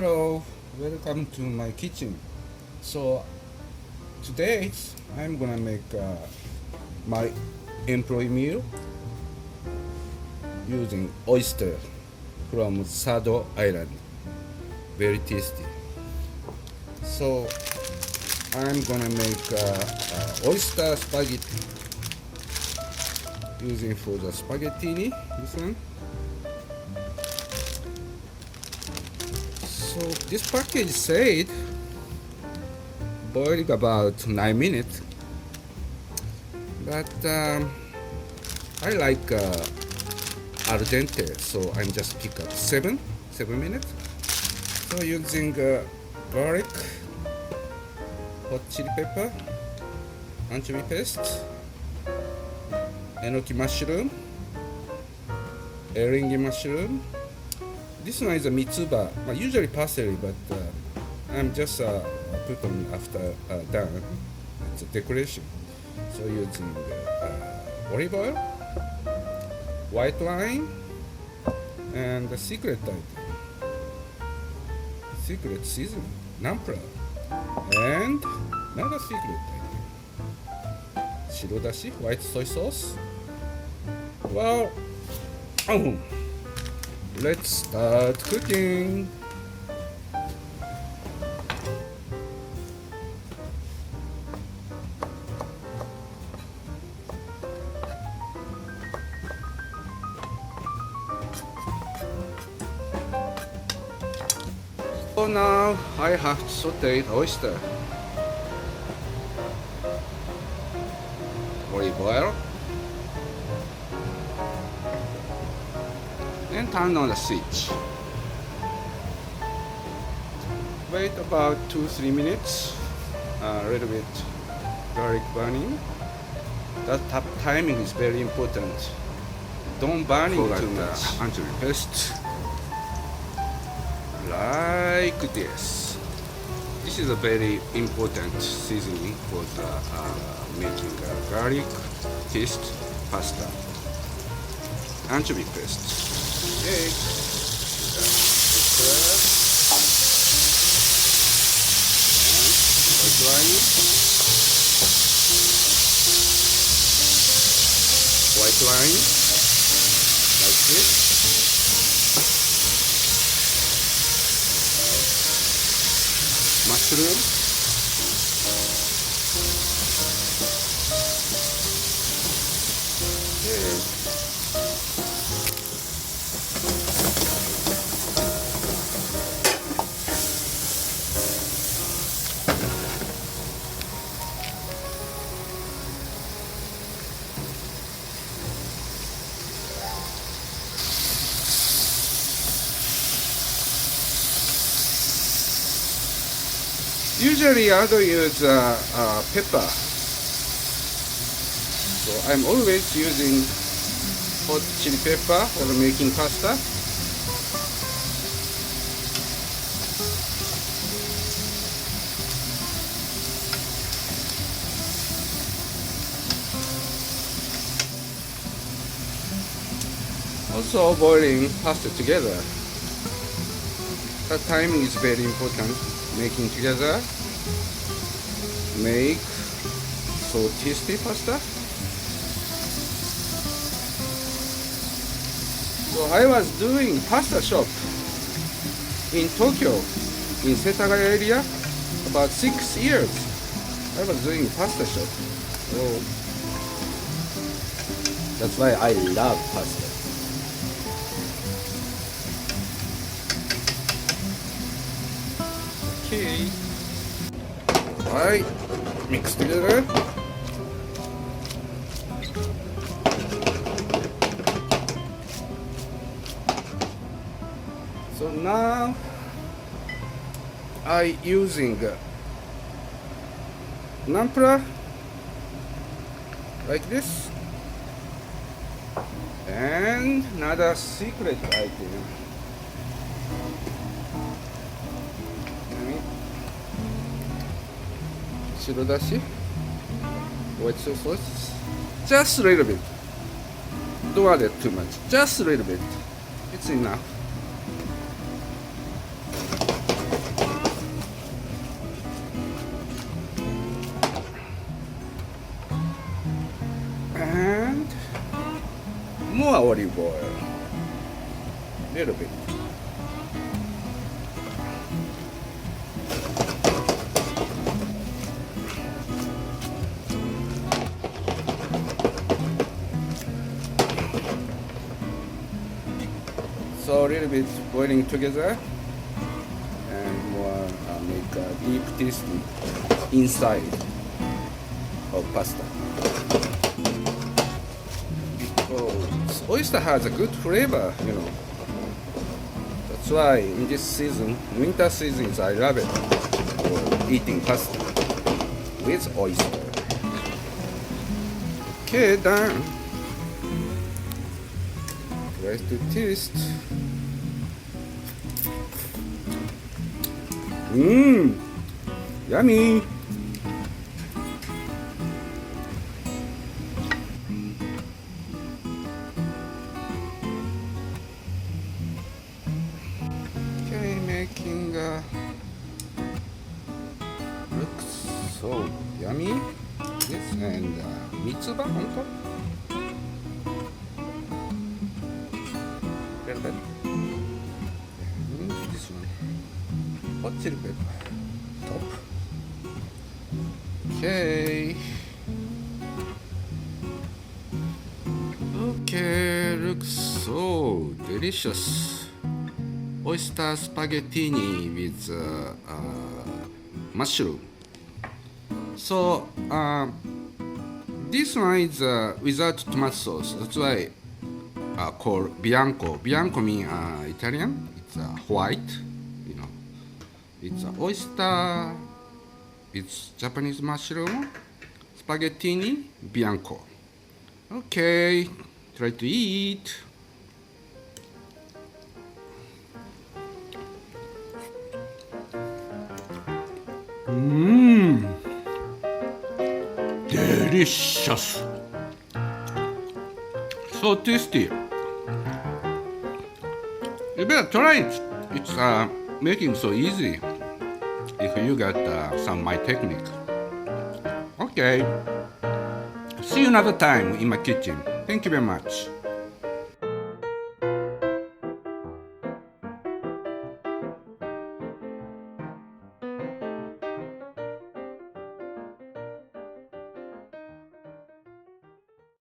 Hello, welcome to my kitchen. So today I'm gonna make my employee meal using oyster from Sado Island. Very tasty. So I'm gonna make oyster spaghetti using for the spaghettini. This one. So this package said boiling about 9 minutes, but I like al dente, so I'm just pick up 7 minutes. So using garlic, hot chili pepper, anchovy paste, enoki mushroom, eringi mushroom. This one is a mitsuba, usually parsley, but I'm just put on after done. It's a decoration. So using olive oil, white wine, and the secret item, secret seasoning, naan and another secret item, shirodashi, white soy sauce. Well, let's start cooking. So now I have to saute the oyster. Olive oil. And turn on the switch. Wait about 2-3 minutes. A little bit garlic burning. That timing is very important. Don't burn it too much. Anchovy paste. Like this. This is a very important seasoning for the making garlic taste pasta. Anchovy paste. Egg. White wine. White wine. Like this. Mushroom. Okay. Usually I don't use pepper, so I'm always using hot chili pepper for making pasta. Also boiling pasta together. That timing is very important. Making together make so tasty pasta. So I was doing pasta shop in Tokyo, in Setagaya area, about 6 years. I was doing pasta shop. So that's why I love pasta. Okay. Alright, mix together. So now I using naan like this, and another secret item. Shirodashi, white soy sauce, just a little bit. Don't add it too much, just a little bit. It's enough. And more olive oil. Little bit. So a little bit boiling together, and more make a deep taste inside of pasta. Because oyster has a good flavor, you know. That's why in this season, winter seasons, I love it for eating pasta with oyster. Okay, done. Try to taste. Yummy. Okay, making looks so yummy. Yes, and mitsuba on top. Little bit. And this one, hot chili pepper top. Okay. Okay, looks so delicious. Oyster spaghetti with mushroom. So this one is without tomato sauce. That's why called Bianco. Bianco means Italian. It's white. You know, it's oyster. It's Japanese mushroom. Spaghetti Bianco. Okay, try to eat. Delicious. So tasty. You better try it. It's making so easy if you got some my technique. Okay. See you another time in my kitchen. Thank you very much.